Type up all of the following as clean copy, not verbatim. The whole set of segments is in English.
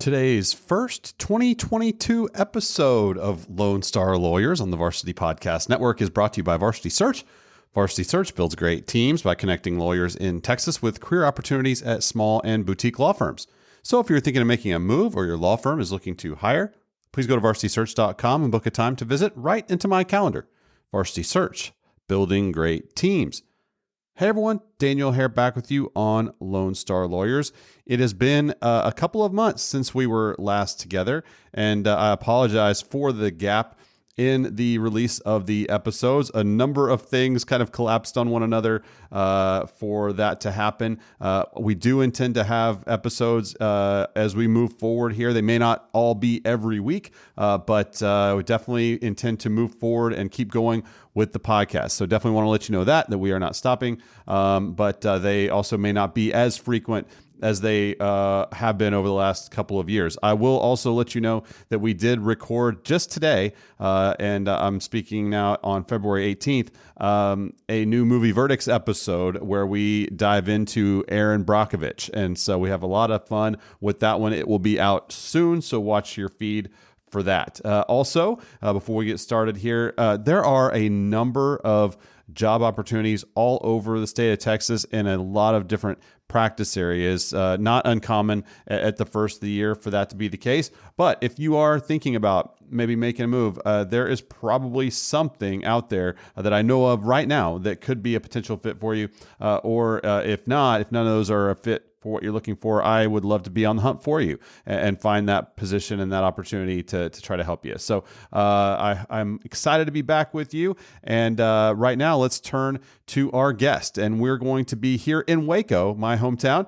Today's first 2022 episode of Lone Star Lawyers on the Varsity Podcast Network is brought to you by Varsity Search. Varsity Search builds great teams by connecting lawyers in Texas with career opportunities at small and boutique law firms. So if you're thinking of making a move or your law firm is looking to hire, please go to varsitysearch.com and book a time to visit right into my calendar. Varsity Search, building great teams. Hey everyone, Daniel here back with you on Lone Star Lawyers. It has been a couple of months since we were last together, and I apologize for the gap in the release of the episodes. A number of things kind of collapsed on one another for that to happen. We do intend to have episodes as we move forward here. They may not all be every week, but we definitely intend to move forward and keep going with the podcast. So definitely want to let you know that we are not stopping, but they also may not be as frequent as they have been over the last couple of years. I will also let you know that we did record just today, and I'm speaking now on February 18th, a new movie verdicts episode where we dive into Aaron Brockovich. And so we have a lot of fun with that one. It will be out soon, so watch your feed for that. Also, before we get started here, there are a number of job opportunities all over the state of Texas in a lot of different practice areas. Not uncommon at the first of the year for that to be the case. But if you are thinking about maybe making a move, there is probably something out there that I know of right now that could be a potential fit for you. Or if not, if none of those are a fit for what you're looking for, I would love to be on the hunt for you and find that position and that opportunity to try to help you. So I'm excited to be back with you. And right now, let's turn to our guest. And we're going to be here in Waco, my hometown,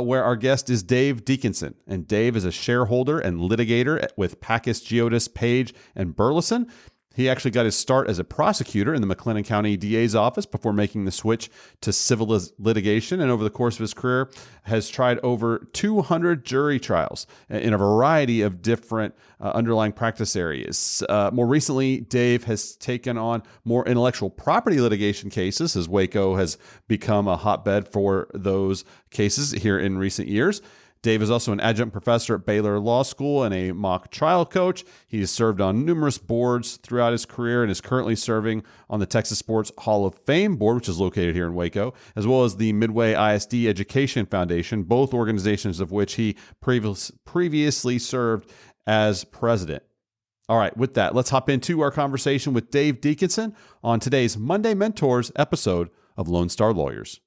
where our guest is Dave Deaconson. And Dave is a shareholder and litigator with Pacus, Giotis, Page, and Burleson. He actually got his start as a prosecutor in the McLennan County DA's office before making the switch to civil litigation. And over the course of his career, has tried over 200 jury trials in a variety of different underlying practice areas. More recently, Dave has taken on more intellectual property litigation cases, as Waco has become a hotbed for those cases here in recent years. Dave is also an adjunct professor at Baylor Law School and a mock trial coach. He has served on numerous boards throughout his career and is currently serving on the Texas Sports Hall of Fame board, which is located here in Waco, as well as the Midway ISD Education Foundation, both organizations of which he previously served as president. All right, with that, let's hop into our conversation with Dave Deaconson on today's Monday Mentors episode of Lone Star Lawyers.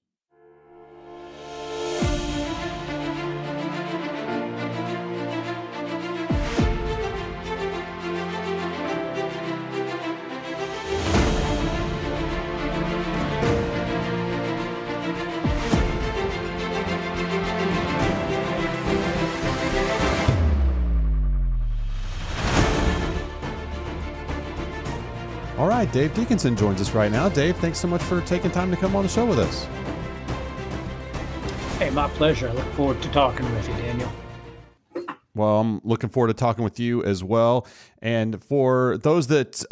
All right, Dave Deaconson joins us right now. Dave, thanks so much for taking time to come on the show with us. Hey, my pleasure. I look forward to talking with you, Daniel. Well, I'm looking forward to talking with you as well. And for those that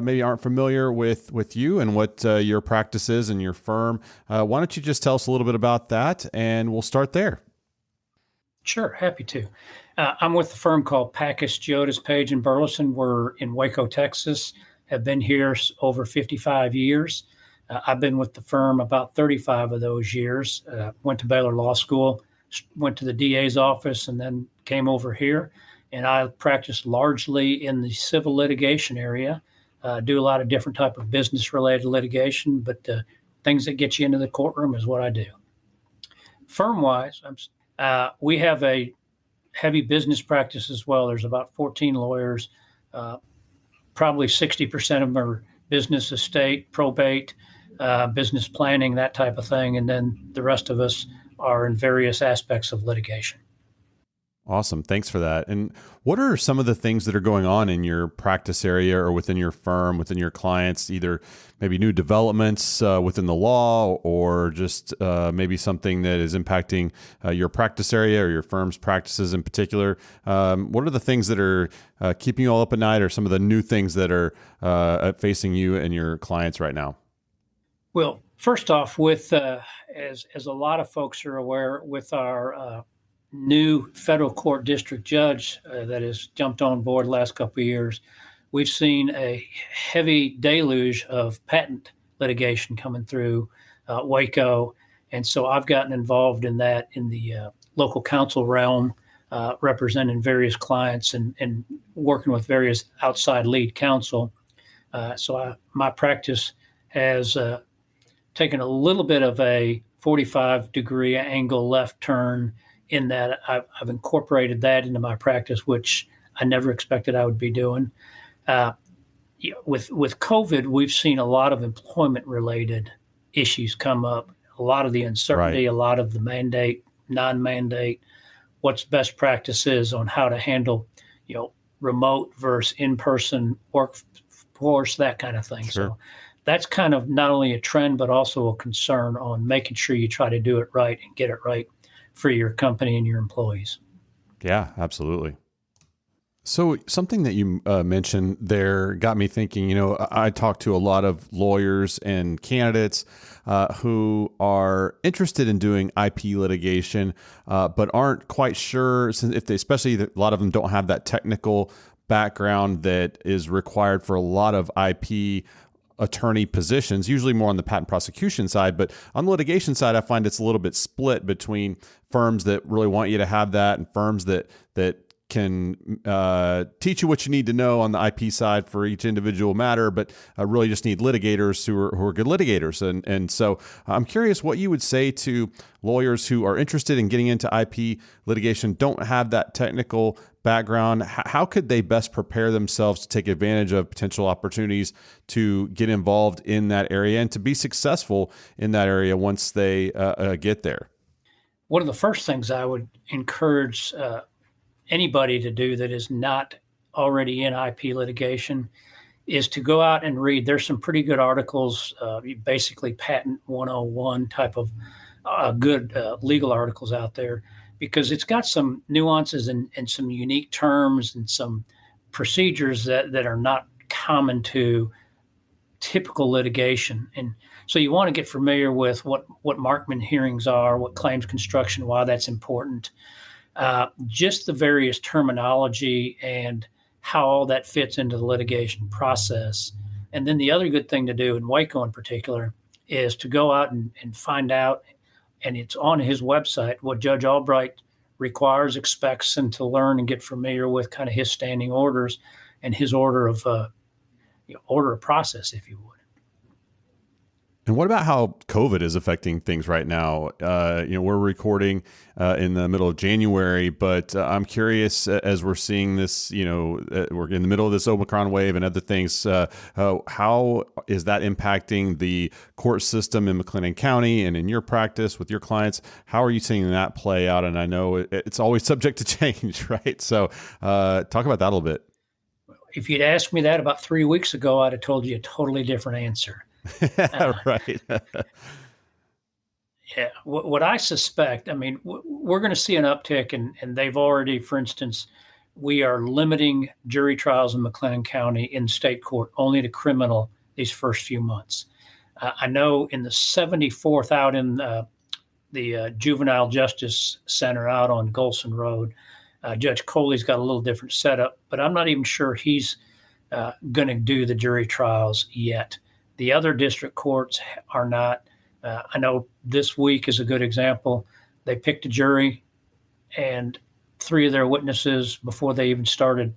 maybe aren't familiar with you and what your practice is and your firm, why don't you just tell us a little bit about that, and we'll start there. Sure, happy to. I'm with a firm called Pacus, Giotis, Page, and Burleson. We're in Waco, Texas. Have been here over 55 years. I've been with the firm about 35 of those years. Went to Baylor Law School, went to the DA's office, and then came over here. And I practice largely in the civil litigation area. Do a lot of different type of business-related litigation, but things that get you into the courtroom is what I do. Firm-wise, we have a heavy business practice as well. There's about 14 lawyers. Probably 60% of them are business estate, probate, business planning, that type of thing. And then the rest of us are in various aspects of litigation. Awesome. Thanks for that. And what are some of the things that are going on in your practice area or within your firm, within your clients, either maybe new developments within the law or just maybe something that is impacting your practice area or your firm's practices in particular? What are the things that are keeping you all up at night, or some of the new things that are facing you and your clients right now? Well, first off, with as a lot of folks are aware, with our new federal court district judge that has jumped on board the last couple of years, we've seen a heavy deluge of patent litigation coming through Waco. And so I've gotten involved in that in the local counsel realm, representing various clients and working with various outside lead counsel. My practice has taken a little bit of a 45-degree angle left turn in that I've incorporated that into my practice, which I never expected I would be doing. With COVID, we've seen a lot of employment-related issues come up, a lot of the uncertainty, Right. a lot of the mandate, non-mandate, what's best practices on how to handle, remote versus in-person workforce, that kind of thing. Sure. So that's kind of not only a trend, but also a concern on making sure you try to do it right and get it right for your company and your employees. Yeah, absolutely. So something that you mentioned there got me thinking, I talk to a lot of lawyers and candidates who are interested in doing IP litigation, but aren't quite sure if they, especially a lot of them don't have that technical background that is required for a lot of IP attorney positions, usually more on the patent prosecution side. But on the litigation side, I find it's a little bit split between firms that really want you to have that and firms that can teach you what you need to know on the IP side for each individual matter, but really just need litigators who are good litigators. And so I'm curious what you would say to lawyers who are interested in getting into IP litigation, don't have that technical background. How could they best prepare themselves to take advantage of potential opportunities to get involved in that area and to be successful in that area once they get there? One of the first things I would encourage anybody to do that is not already in IP litigation is to go out and read. There's some pretty good articles, basically patent 101 type of good legal articles out there, because it's got some nuances and some unique terms and some procedures that are not common to typical litigation. And so you want to get familiar with what Markman hearings are, what claims construction, why that's important, just the various terminology and how all that fits into the litigation process. And then the other good thing to do in Waco in particular is to go out and find out, and it's on his website, what Judge Albright requires, expects, and to learn and get familiar with kind of his standing orders and his order of process, if you would. And what about how COVID is affecting things right now? We're recording in the middle of January, but I'm curious as we're seeing this, we're in the middle of this Omicron wave and other things. How is that impacting the court system in McLennan County and in your practice with your clients? How are you seeing that play out? And I know it's always subject to change, right? So talk about that a little bit. If you'd asked me that about 3 weeks ago, I'd have told you a totally different answer. Right. Yeah. What I suspect, we're going to see an uptick, and they've already, for instance, we are limiting jury trials in McLennan County in state court only to criminal these first few months. I know in the 74th out in the Juvenile Justice Center out on Golson Road, Judge Coley's got a little different setup, but I'm not even sure he's going to do the jury trials yet. The other district courts are not. I know this week is a good example. They picked a jury, and 3 of their witnesses, before they even started,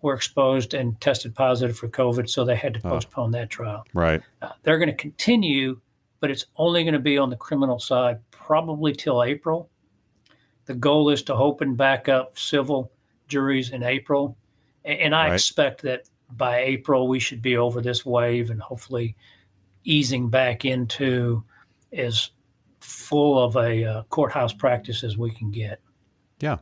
were exposed and tested positive for COVID, so they had to postpone that trial. Right. They're going to continue, but it's only going to be on the criminal side, probably till April. The goal is to open back up civil juries in April, and I expect that by April, we should be over this wave and hopefully easing back into as full of a courthouse practice as we can get. Yeah.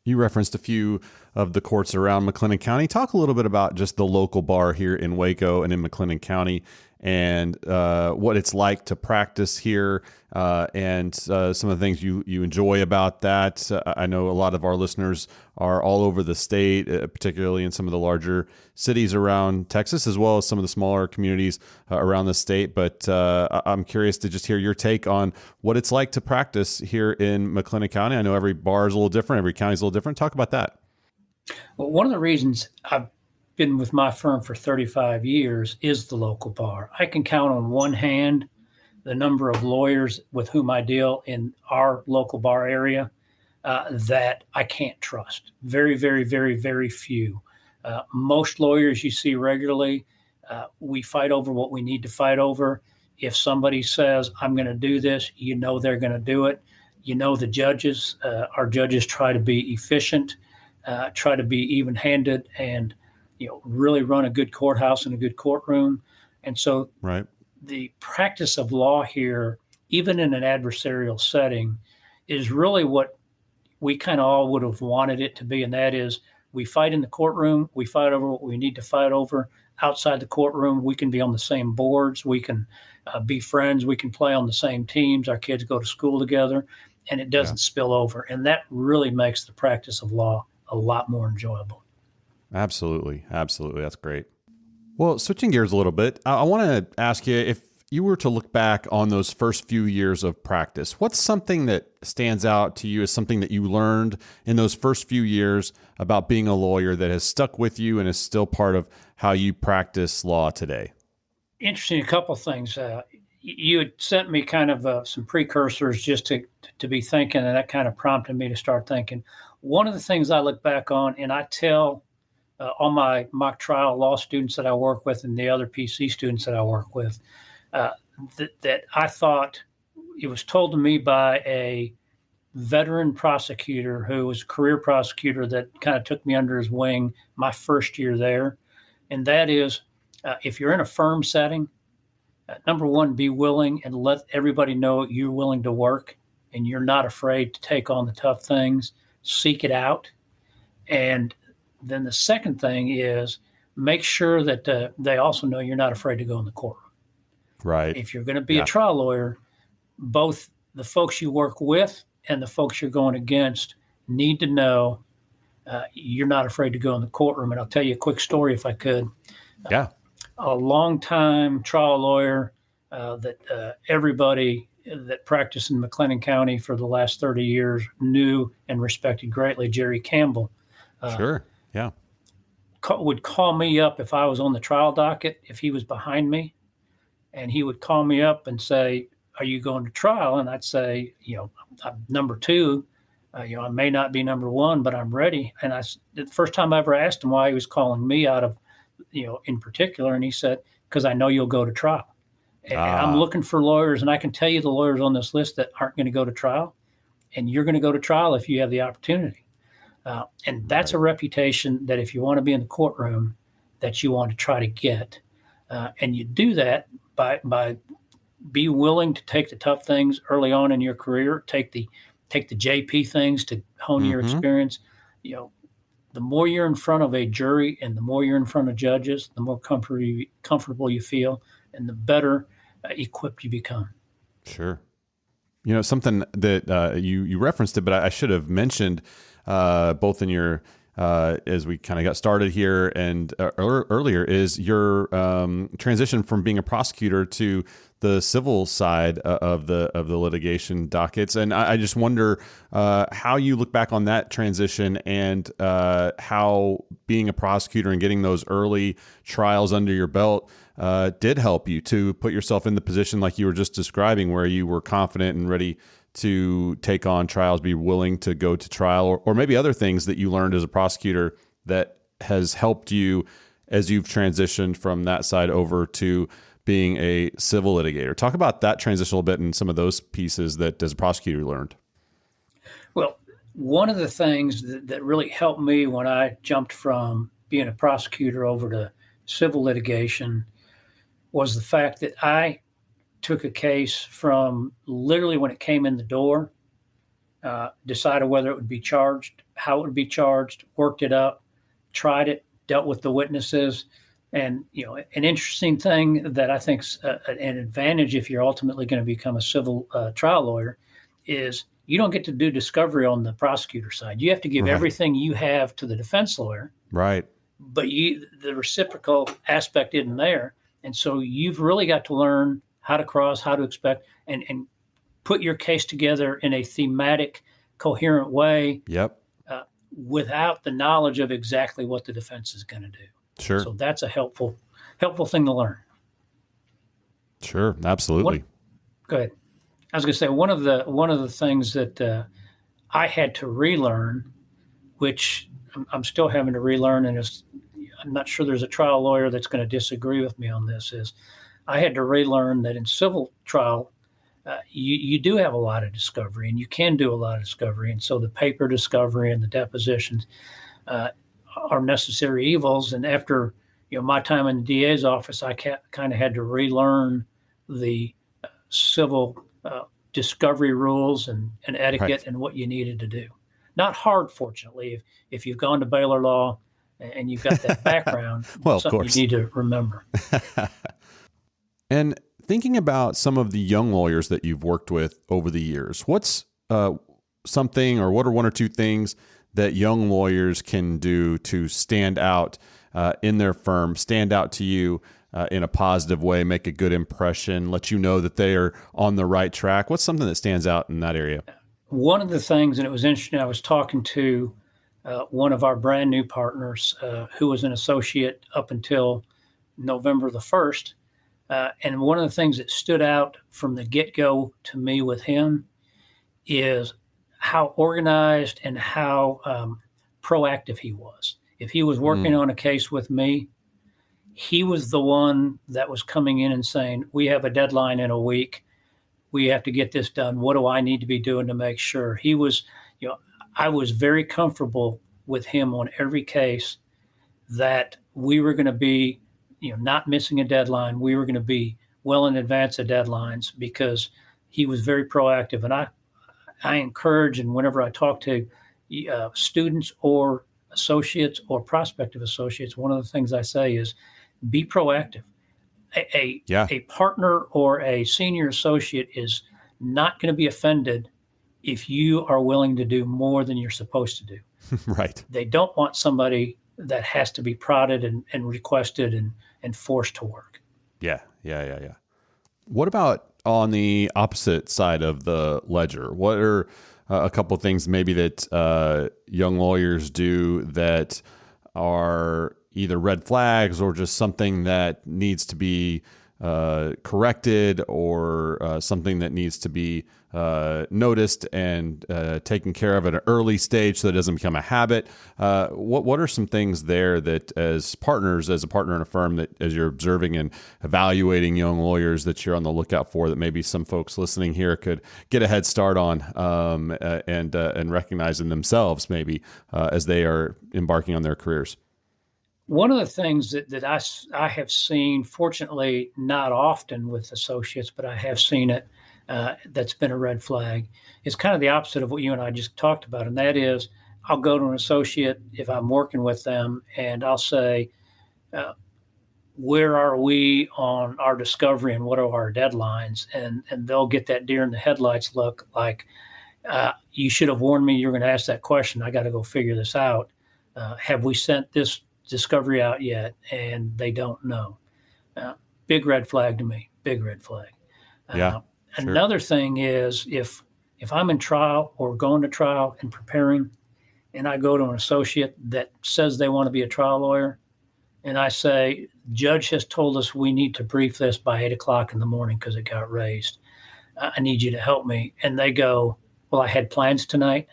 You referenced a few of the courts around McLennan County. Talk a little bit about just the local bar here in Waco and in McLennan County and what it's like to practice here, and some of the things you enjoy about that. I know a lot of our listeners are all over the state, particularly in some of the larger cities around Texas, as well as some of the smaller communities around the state. But I'm curious to just hear your take on what it's like to practice here in McLennan County. I know every bar is a little different, every county is a little different. Talk about that. Well, one of the reasons I've been with my firm for 35 years is the local bar. I can count on one hand the number of lawyers with whom I deal in our local bar area that I can't trust. Very, very, very, very few. Most lawyers you see regularly, we fight over what we need to fight over. If somebody says, I'm going to do this, you know they're going to do it. You know the judges, our judges try to be efficient, try to be even-handed, and really run a good courthouse and a good courtroom. And so Right. the practice of law here, even in an adversarial setting, is really what we kind of all would have wanted it to be. And that is, we fight in the courtroom, we fight over what we need to fight over. Outside the courtroom, we can be on the same boards, we can be friends, we can play on the same teams, our kids go to school together, and it doesn't spill over. And that really makes the practice of law a lot more enjoyable. Absolutely. Absolutely. That's great. Well, switching gears a little bit, I want to ask you, if you were to look back on those first few years of practice, what's something that stands out to you as something that you learned in those first few years about being a lawyer that has stuck with you and is still part of how you practice law today? Interesting, a couple of things. You had sent me kind of some precursors just to be thinking, and that kind of prompted me to start thinking. One of the things I look back on, and I tell all my mock trial law students that I work with and the other PC students that I work with, that I thought it was told to me by a veteran prosecutor who was a career prosecutor that kind of took me under his wing my first year there. And that is, if you're in a firm setting, number one, be willing and let everybody know you're willing to work and you're not afraid to take on the tough things. Seek it out. And then the second thing is make sure that they also know you're not afraid to go in the courtroom. Right. If you're going to be a trial lawyer, both the folks you work with and the folks you're going against need to know you're not afraid to go in the courtroom. And I'll tell you a quick story if I could. Yeah. A long-time trial lawyer that everybody that practiced in McLennan County for the last 30 years knew and respected greatly, Jerry Campbell. Sure. Yeah. Would call me up if I was on the trial docket, if he was behind me, and he would call me up and say, are you going to trial? And I'd say, I'm number two. I may not be number one, but I'm ready. And the first time I ever asked him why he was calling me out of, in particular, and he said, because I know you'll go to trial. And I'm looking for lawyers, and I can tell you the lawyers on this list that aren't going to go to trial, and you're going to go to trial if you have the opportunity. And that's a reputation that if you want to be in the courtroom, that you want to try to get. And you do that by be willing to take the tough things early on in your career, take the JP things to hone your experience. The more you're in front of a jury and the more you're in front of judges, the more comfortable you feel and the better equipped you become. Sure. Something that you referenced it, but I should have mentioned both in your as we kind of got started here and earlier is your transition from being a prosecutor to the civil side of the litigation dockets. And I just wonder how you look back on that transition and how being a prosecutor and getting those early trials under your belt did help you to put yourself in the position like you were just describing, where you were confident and ready to take on trials, be willing to go to trial, or maybe other things that you learned as a prosecutor that has helped you as you've transitioned from that side over to being a civil litigator. Talk about that transition a little bit and some of those pieces that as a prosecutor you learned. Well, one of the things that really helped me when I jumped from being a prosecutor over to civil litigation was the fact that I took a case from literally when it came in the door, decided whether it would be charged, how it would be charged, worked it up, tried it, dealt with the witnesses, And an interesting thing that I think's an advantage if you're ultimately going to become a civil trial lawyer is you don't get to do discovery on the prosecutor side. You have to give Right. everything you have to the defense lawyer, Right. but the reciprocal aspect isn't there. And so you've really got to learn how to cross, how to expect, and put your case together in a thematic, coherent way. Yep. Without the knowledge of exactly what the defense is going to do. Sure. So that's a helpful thing to learn. Sure. Absolutely. Go ahead. I was going to say one of the things that I had to relearn, which I'm still having to relearn, and I'm not sure there's a trial lawyer that's going to disagree with me on this, is I had to relearn that in civil trial, you do have a lot of discovery, and you can do a lot of discovery. And so the paper discovery and the depositions are necessary evils. And after my time in the DA's office, I kind of had to relearn the civil discovery rules and etiquette Right. and what you needed to do. Not hard, fortunately. If you've gone to Baylor Law and you've got that background, Well, of something course. you need to remember. And thinking about some of the young lawyers that you've worked with over the years, what's something, or what are one or two things that young lawyers can do to stand out in their firm, stand out to you in a positive way, make a good impression, let you know that they are on the right track? What's something that stands out in that area? One of the things, and it was interesting, I was talking to one of our brand new partners who was an associate up until November the 1st. And one of the things that stood out from the get-go to me with him is how organized and how proactive he was. If he was working on a case with me, he was the one that was coming in and saying, we have a deadline in a week. We have to get this done. What do I need to be doing to make sure? He was, I was very comfortable with him on every case that we were going to be, not missing a deadline. We were going to be well in advance of deadlines because he was very proactive. And I encourage, and whenever I talk to students or associates or prospective associates, one of the things I say is be proactive. A partner or a senior associate is not going to be offended if you are willing to do more than you're supposed to do. Right. They don't want somebody that has to be prodded and requested and forced to work. Yeah. What about on the opposite side of the ledger? What are a couple of things maybe that young lawyers do that are either red flags or just something that needs to be corrected, or something that needs to be noticed and taken care of at an early stage so that it doesn't become a habit? What are some things there that as partners, as a partner in a firm, that as you're observing and evaluating young lawyers, that you're on the lookout for, that maybe some folks listening here could get a head start on and recognizing themselves maybe as they are embarking on their careers? One of the things that I have seen, fortunately not often with associates, but I have seen it, that's been a red flag, is kind of the opposite of what you and I just talked about. And that is, I'll go to an associate if I'm working with them and I'll say, where are we on our discovery and what are our deadlines? And they'll get that deer in the headlights look like, you should have warned me you're going to ask that question. I got to go figure this out. Have we sent this discovery out yet? And they don't know. Big red flag to me. Big red flag. Sure. Another thing is if I'm in trial or going to trial and preparing, and I go to an associate that says they want to be a trial lawyer, and I say, judge has told us we need to brief this by 8:00 in the morning because it got raised. I need you to help me. And they go, well, I had plans tonight.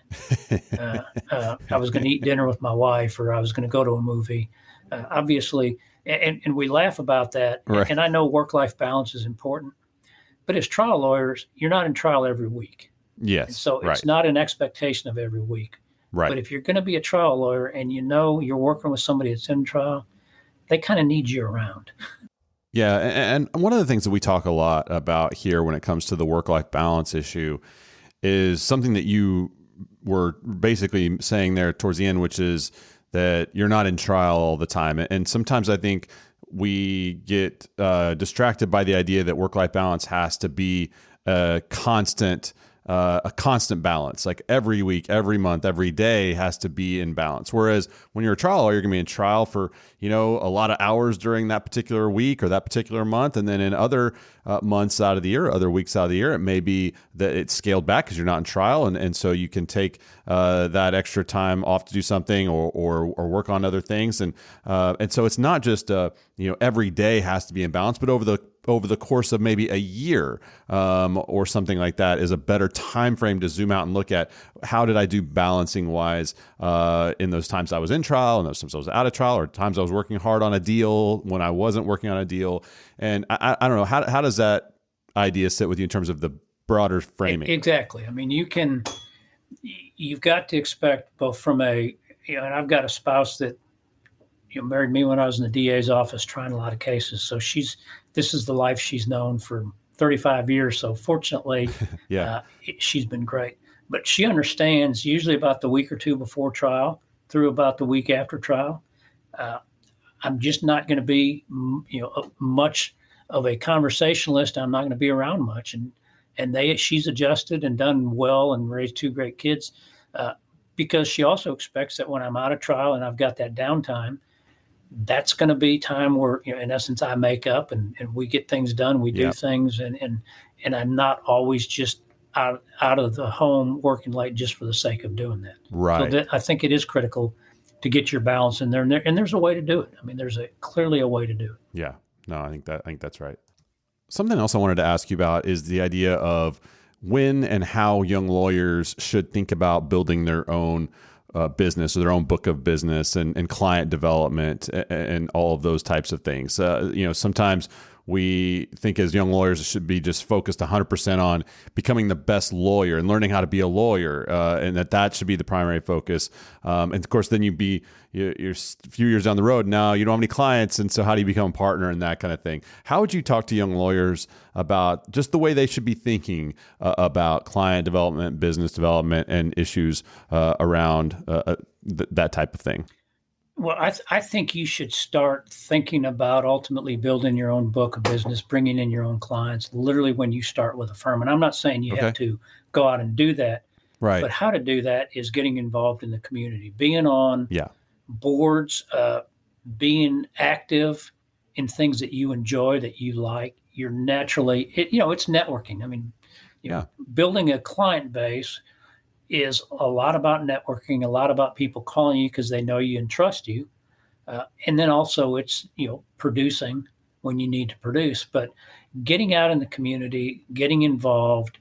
I was going to eat dinner with my wife, or I was going to go to a movie. Obviously, and we laugh about that. Right. And I know work-life balance is important. But as trial lawyers, you're not in trial every week. Yes. And so right. it's not an expectation of every week. Right. But if you're going to be a trial lawyer and you're working with somebody that's in trial, they kind of need you around. Yeah. And one of the things that we talk a lot about here when it comes to the work-life balance issue is something that you were basically saying there towards the end, which is that you're not in trial all the time. And sometimes I think we get distracted by the idea that work-life balance has to be a constant balance. Like every week, every month, every day has to be in balance. Whereas when you're a trial lawyer, you're going to be in trial for, a lot of hours during that particular week or that particular month. And then in other months out of the year, other weeks out of the year, it may be that it's scaled back because you're not in trial. And so you can take that extra time off to do something or work on other things. And so it's not just, every day has to be in balance, but over the course of maybe a year or something like that is a better time frame to zoom out and look at how did I do balancing wise in those times I was in trial and those times I was out of trial or times I was working hard on a deal when I wasn't working on a deal. And I don't know, how does that idea sit with you in terms of the broader framing? Exactly. I mean, you've got to expect both from and I've got a spouse that married me when I was in the DA's office trying a lot of cases. So this is the life she's known for 35 years. So fortunately, she's been great. But she understands usually about the week or two before trial through about the week after trial. I'm just not going to be, much of a conversationalist. I'm not going to be around much. And she's adjusted and done well and raised two great kids because she also expects that when I'm out of trial and I've got that downtime, that's going to be time where, in essence, I make up and we get things done. We do things and I'm not always just out of the home working late just for the sake of doing that. Right. So I think it is critical to get your balance in there. And there's a way to do it. I mean, there's clearly a way to do it. Yeah. No, I think that's right. Something else I wanted to ask you about is the idea of when and how young lawyers should think about building their own business or their own book of business and client development and all of those types of things. Sometimes we think as young lawyers it should be just focused 100% on becoming the best lawyer and learning how to be a lawyer, and that should be the primary focus. And of course, then you're a few years down the road. Now you don't have any clients, and so how do you become a partner and that kind of thing? How would you talk to young lawyers about just the way they should be thinking about client development, business development, and issues around that type of thing? Well, I think you should start thinking about ultimately building your own book of business, bringing in your own clients, literally when you start with a firm. And I'm not saying you have to go out and do that, right? But how to do that is getting involved in the community, being on boards, being active in things that you enjoy, that you like. You're naturally, it's networking. I mean, building a client base is a lot about networking, a lot about people calling you because they know you and trust you. And then also it's, producing when you need to produce, but getting out in the community, getting involved,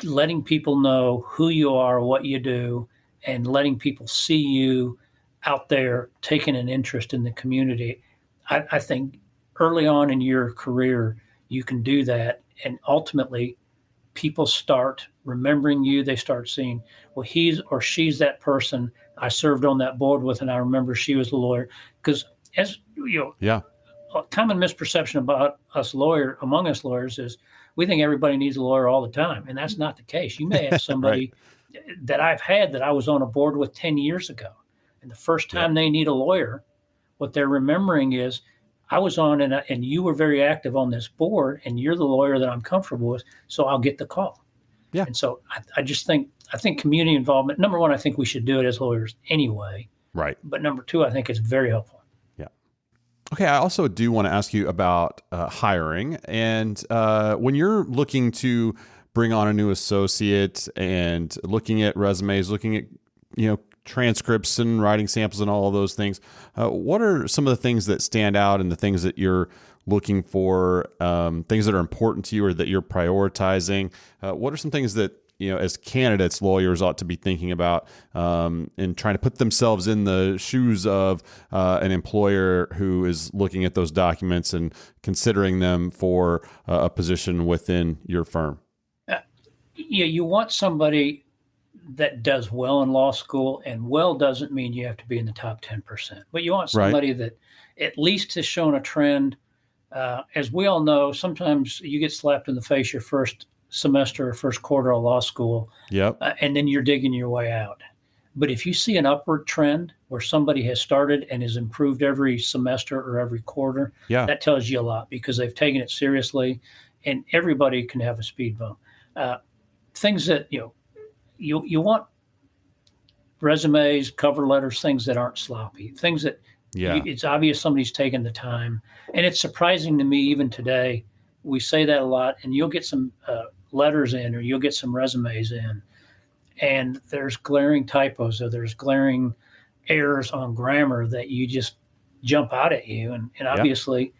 letting people know who you are, what you do, and letting people see you out there taking an interest in the community. I think early on in your career, you can do that. And ultimately, people start remembering you. They start seeing, well, he's or she's that person I served on that board with, and I remember she was a lawyer. Because as a common misperception about among us lawyers is we think everybody needs a lawyer all the time, and that's not the case. You may have somebody that I've had that I was on a board with 10 years ago, and the first time they need a lawyer, what they're remembering is, I was on and you were very active on this board, and you're the lawyer that I'm comfortable with, so I'll get the call. Yeah. And so I think community involvement, number one, I think we should do it as lawyers anyway. Right. But number two, I think it's very helpful. Yeah. Okay. I also do want to ask you about hiring. And when you're looking to bring on a new associate and looking at resumes, looking at, transcripts and writing samples and all of those things, what are some of the things that stand out and the things that you're looking for, things that are important to you or that you're prioritizing? What are some things that, as candidates, lawyers ought to be thinking about and trying to put themselves in the shoes of an employer who is looking at those documents and considering them for a position within your firm? You want somebody that does well in law school, and well doesn't mean you have to be in the top 10%, but you want somebody that at least has shown a trend. As we all know, sometimes you get slapped in the face your first semester or first quarter of law school, and then you're digging your way out. But if you see an upward trend, where somebody has started and has improved every semester or every quarter, Yeah. that tells you a lot because they've taken it seriously, and everybody can have a speed bump. Things that you want resumes, cover letters, things that aren't sloppy, things that Yeah. it's obvious somebody's taken the time. And it's surprising to me even today. We say that a lot, and you'll get some letters in, or you'll get some resumes in, and there's glaring typos or there's glaring errors on grammar that you just jump out at you. And Yeah. obviously,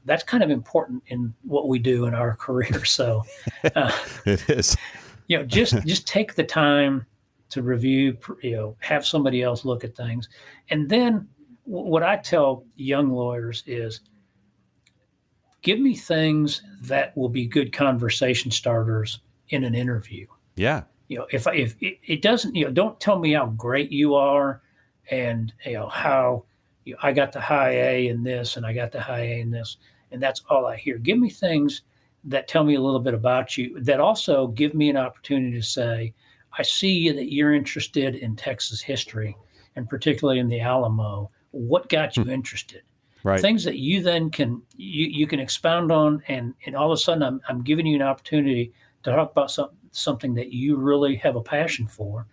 that's kind of important in what we do in our career. So, It is. Just take the time to review, have somebody else look at things. And then what I tell young lawyers is give me things that will be good conversation starters in an interview. Yeah. If it doesn't, don't tell me how great you are and, how I got the high A in this and I got the high A in this, and that's all I hear. Give me things that tell me a little bit about you, that also give me an opportunity to say, I see that you're interested in Texas history, and particularly in the Alamo. What got you interested? Right. Things that you then can you can expound on, and all of a sudden I'm giving you an opportunity to talk about something that you really have a passion for.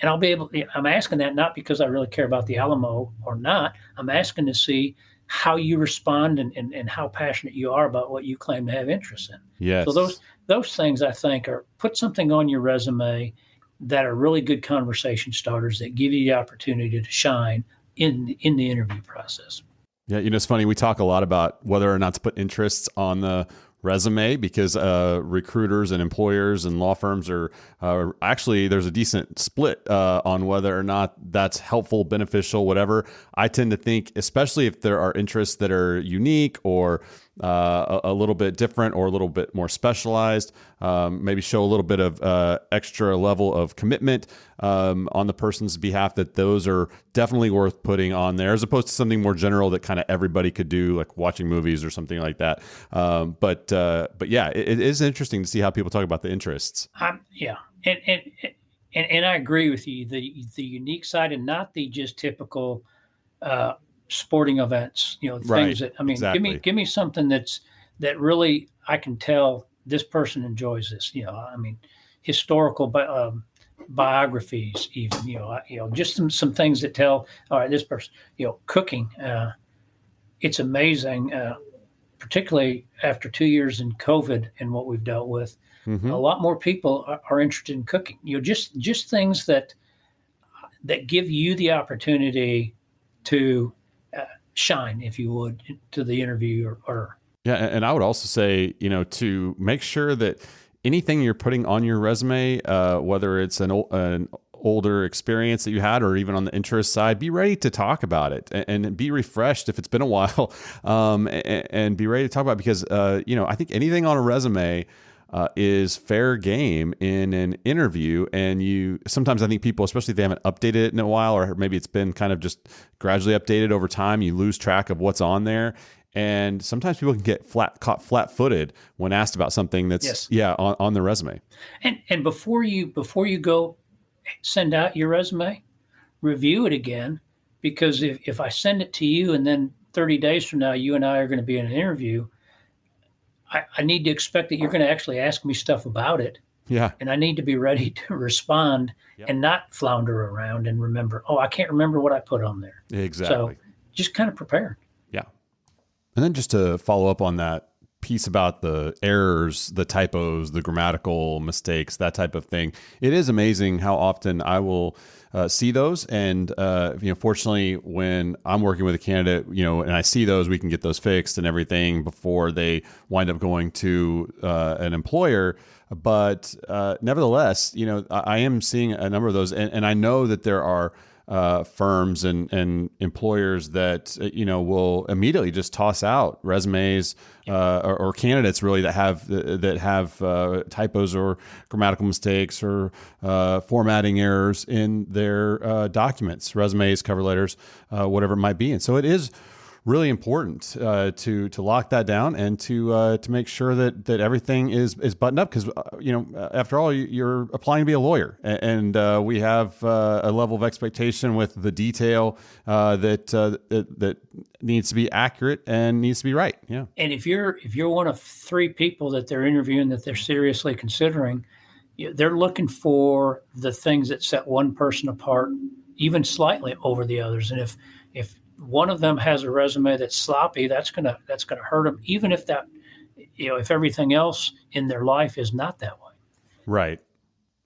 And I'm asking that not because I really care about the Alamo or not. I'm asking to see how you respond and how passionate you are about what you claim to have interest in. Yes. So those things, I think, are put something on your resume that are really good conversation starters that give you the opportunity to shine in the interview process. Yeah, it's funny. We talk a lot about whether or not to put interests on the resume because recruiters and employers and law firms are actually, there's a decent split on whether or not that's helpful, beneficial, whatever. I tend to think, especially if there are interests that are unique or a little bit different or a little bit more specialized, maybe show a little bit of extra level of commitment on the person's behalf, that those are definitely worth putting on there, as opposed to something more general that kind of everybody could do, like watching movies or something like that. But yeah, it is interesting to see how people talk about the interests. Yeah. And I agree with you. The unique side and not the just typical sporting events, things Right. that, Exactly. give me something that really I can tell this person enjoys this. Historical biographies, even, just some things that tell, all right, this person, cooking. It's amazing, particularly after 2 years in COVID and what we've dealt with. Mm-hmm. A lot more people are interested in cooking. Just things that give you the opportunity to shine, if you would, to the interview or. Yeah, and I would also say, to make sure that anything you're putting on your resume, whether it's an older experience that you had or even on the interest side, be ready to talk about it and be refreshed if it's been a while, and be ready to talk about it because, I think anything on a resume is fair game in an interview. And sometimes I think people, especially if they haven't updated it in a while, or maybe it's been kind of just gradually updated over time, you lose track of what's on there. And sometimes people can get caught flat-footed when asked about something that's on the resume. And before you go send out your resume, review it again, because if I send it to you and then 30 days from now you and I are going to be in an interview, I need to expect that you're going to actually ask me stuff about it. Yeah. And I need to be ready to respond and not flounder around and remember, I can't remember what I put on there. Exactly. So just kind of prepare. Yeah. And then just to follow up on that piece about the errors, the typos, the grammatical mistakes, that type of thing, it is amazing how often I will see those. And, fortunately, when I'm working with a candidate, and I see those, we can get those fixed and everything before they wind up going to an employer. But nevertheless, I am seeing a number of those. And I know that there are firms and employers that will immediately just toss out resumes or candidates really that have typos or grammatical mistakes or formatting errors in their documents, resumes, cover letters, whatever it might be. And so it is really important to lock that down and to make sure that everything is buttoned up, because after all, you're applying to be a lawyer, and we have a level of expectation with the detail that needs to be accurate and needs to be right. Yeah. And if you're one of three people that they're interviewing that they're seriously considering, they're looking for the things that set one person apart even slightly over the others. And if one of them has a resume that's sloppy, that's gonna hurt them, even if if everything else in their life is not that way. Right.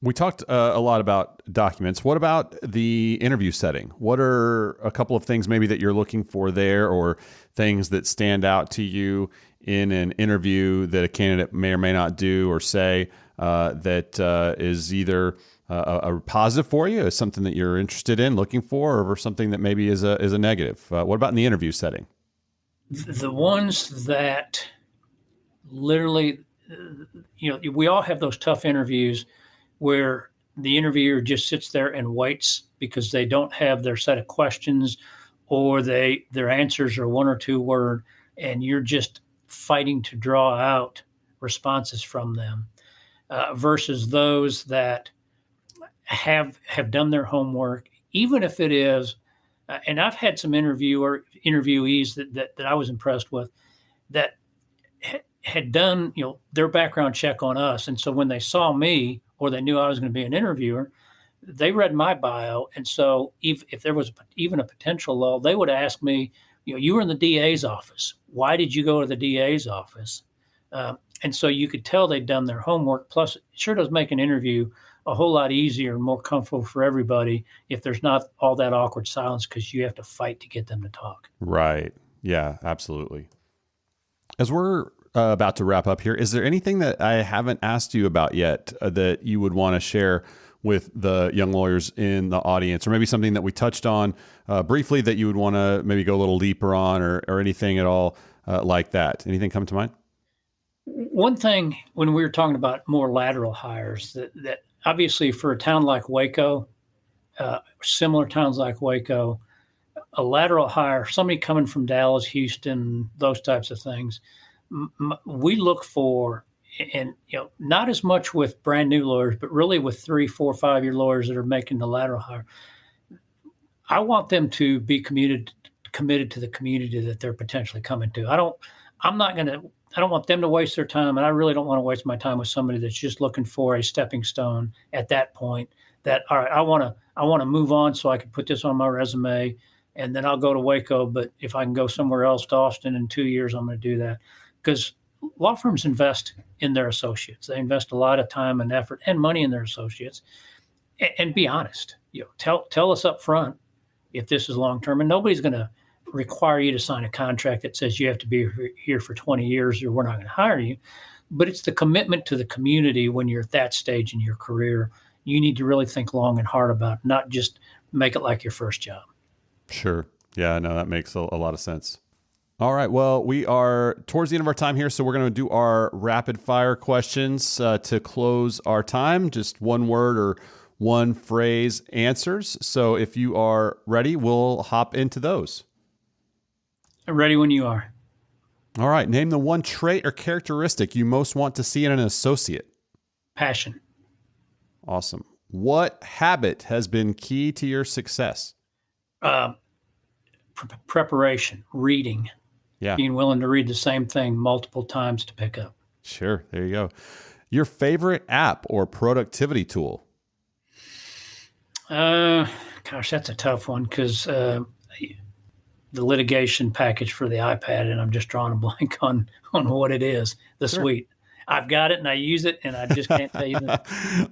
We talked a lot about documents. What about the interview setting? What are a couple of things maybe that you're looking for there, or things that stand out to you in an interview that a candidate may or may not do or say that is either a positive for you, is something that you're interested in, looking for, or something that maybe is a negative? What about in the interview setting? The ones that literally, we all have those tough interviews where the interviewer just sits there and waits because they don't have their set of questions, or their answers are one or two word, and you're just fighting to draw out responses from them, versus those that have done their homework, even if it is. And I've had some interviewees that I was impressed with that had done their background check on us, and so when they saw me, or they knew I was going to be an interviewer, they read my bio. And so if there was even a potential lull, they would ask me, you were in the DA's office. Why did you go to the DA's office? And so you could tell they'd done their homework. Plus, it sure does make an interview a whole lot easier and more comfortable for everybody if there's not all that awkward silence, because you have to fight to get them to talk. Right. Yeah, absolutely. As we're about to wrap up here, is there anything that I haven't asked you about yet that you would want to share with the young lawyers in the audience, or maybe something that we touched on briefly that you would want to maybe go a little deeper on, or anything at all like that? Anything come to mind? One thing, when we were talking about more lateral hires, that obviously for a town like Waco, similar towns like Waco, a lateral hire, somebody coming from Dallas, Houston, those types of things, we look for, and not as much with brand new lawyers, but really with 3, 4, 5-year lawyers that are making the lateral hire. I want them to be committed to the community that they're potentially coming to. I don't want them to waste their time, and I really don't want to waste my time with somebody that's just looking for a stepping stone at that point. That, all right, I want to move on so I can put this on my resume, and then I'll go to Waco. But if I can go somewhere else to Austin in 2 years, I'm going to do that. Because law firms invest in their associates. They invest a lot of time and effort and money in their associates. And be honest. Tell us up front if this is long term, and nobody's going to require you to sign a contract that says you have to be here for 20 years or we're not going to hire you. But it's the commitment to the community when you're at that stage in your career. You need to really think long and hard about it, not just make it like your first job. Sure. Yeah, no, that makes a lot of sense. All right. Well, we are towards the end of our time here, so we're going to do our rapid fire questions to close our time. Just one word or one phrase answers. So if you are ready, we'll hop into those. I'm ready when you are. All right. Name the one trait or characteristic you most want to see in an associate. Passion. Awesome. What habit has been key to your success? Preparation, reading. Yeah. Being willing to read the same thing multiple times to pick up. Sure. There you go. Your favorite app or productivity tool? Gosh, that's a tough one, because the litigation package for the iPad, and I'm just drawing a blank on what it is. The Sure. suite. I've got it and I use it, and I just can't tell you that.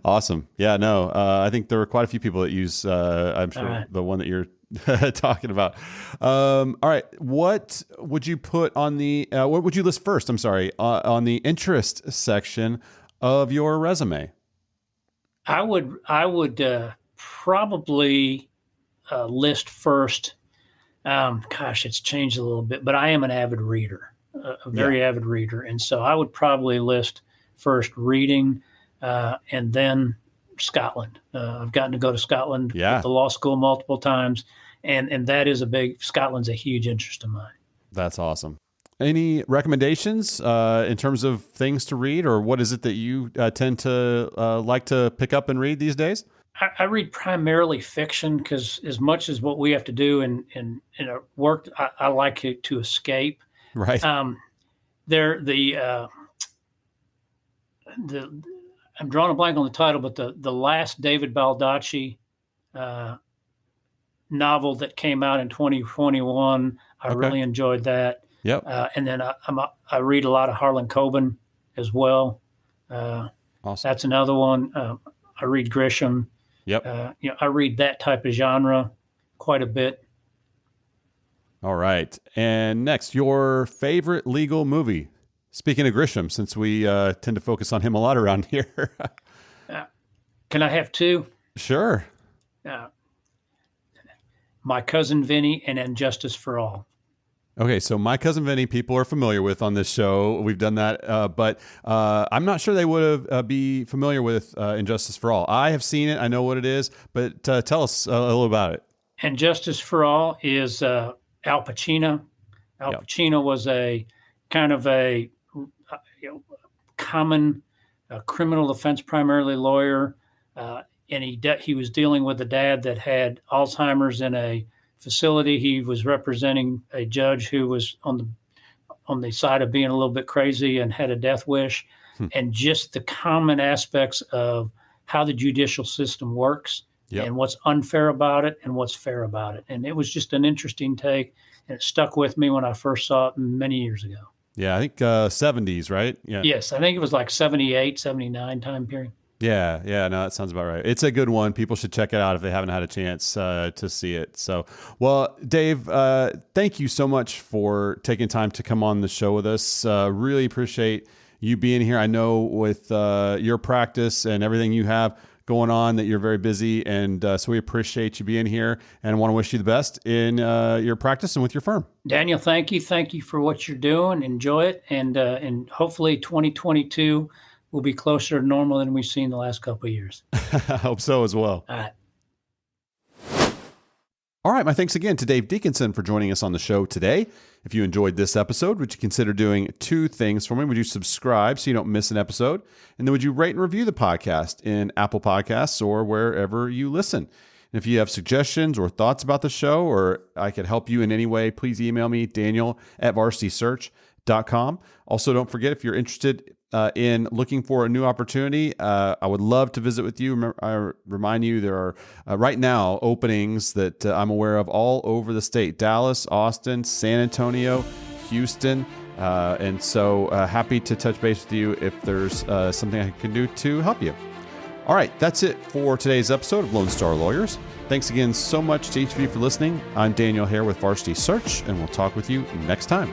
Awesome. Yeah, no, I think there were quite a few people that use, I'm sure, right. the one that you're talking about. All right. What would you put on the, what would you list first? I'm sorry, on the interest section of your resume? I would probably list first. Gosh, it's changed a little bit, but I am an avid reader, a very avid reader. And so I would probably list first reading, and then Scotland. I've gotten to go to Scotland at the law school multiple times. And that is Scotland's a huge interest of mine. That's awesome. Any recommendations in terms of things to read, or what is it that you tend to like to pick up and read these days? I read primarily fiction because as much as what we have to do in our work, I like it to escape. Right. The I'm drawing a blank on the title, but the last David Baldacci novel that came out in 2021, I really enjoyed that. Yep. And then I read a lot of Harlan Coben as well. Awesome. That's another one. I read Grisham. Yep. I read that type of genre quite a bit. All right. And next, your favorite legal movie. Speaking of Grisham, since we tend to focus on him a lot around here. Can I have two? Sure. My Cousin Vinny and Injustice for All. Okay, so My Cousin Vinny, people are familiar with on this show. We've done that, but I'm not sure they would have be familiar with Injustice for All. I have seen it. I know what it is, but tell us a little about it. Injustice for All is Al Pacino. Al Pacino was a kind of a common criminal defense primarily lawyer, and he was dealing with a dad that had Alzheimer's in a facility. He was representing a judge who was on the side of being a little bit crazy and had a death wish, and just the common aspects of how the judicial system works and what's unfair about it and what's fair about it. And it was just an interesting take, and it stuck with me when I first saw it many years ago. Yeah, I think 70s, right? Yeah. Yes, I think it was like 78, 79 time period. Yeah, no, that sounds about right. It's a good one. People should check it out if they haven't had a chance to see it. So, well, Dave, thank you so much for taking time to come on the show with us. Really appreciate you being here. I know with your practice and everything you have going on that you're very busy, and so we appreciate you being here and want to wish you the best in your practice and with your firm. Daniel, thank you. Thank you for what you're doing. Enjoy it, and hopefully 2022 will be closer to normal than we've seen the last couple of years. I hope so as well. All right. All right, my thanks again to Dave Deaconson for joining us on the show today. If you enjoyed this episode, would you consider doing two things for me? Would you subscribe so you don't miss an episode? And then would you rate and review the podcast in Apple Podcasts or wherever you listen? And if you have suggestions or thoughts about the show, or I could help you in any way, please email me, daniel@varsitysearch.com. Also, don't forget, if you're interested in looking for a new opportunity, I would love to visit with you. I remind you, there are right now openings that I'm aware of all over the state: Dallas, Austin, San Antonio, Houston. And so happy to touch base with you if there's something I can do to help you. All right, that's it for today's episode of Lone Star Lawyers. Thanks again so much to each of you for listening. I'm Daniel here with Varsity Search, and we'll talk with you next time.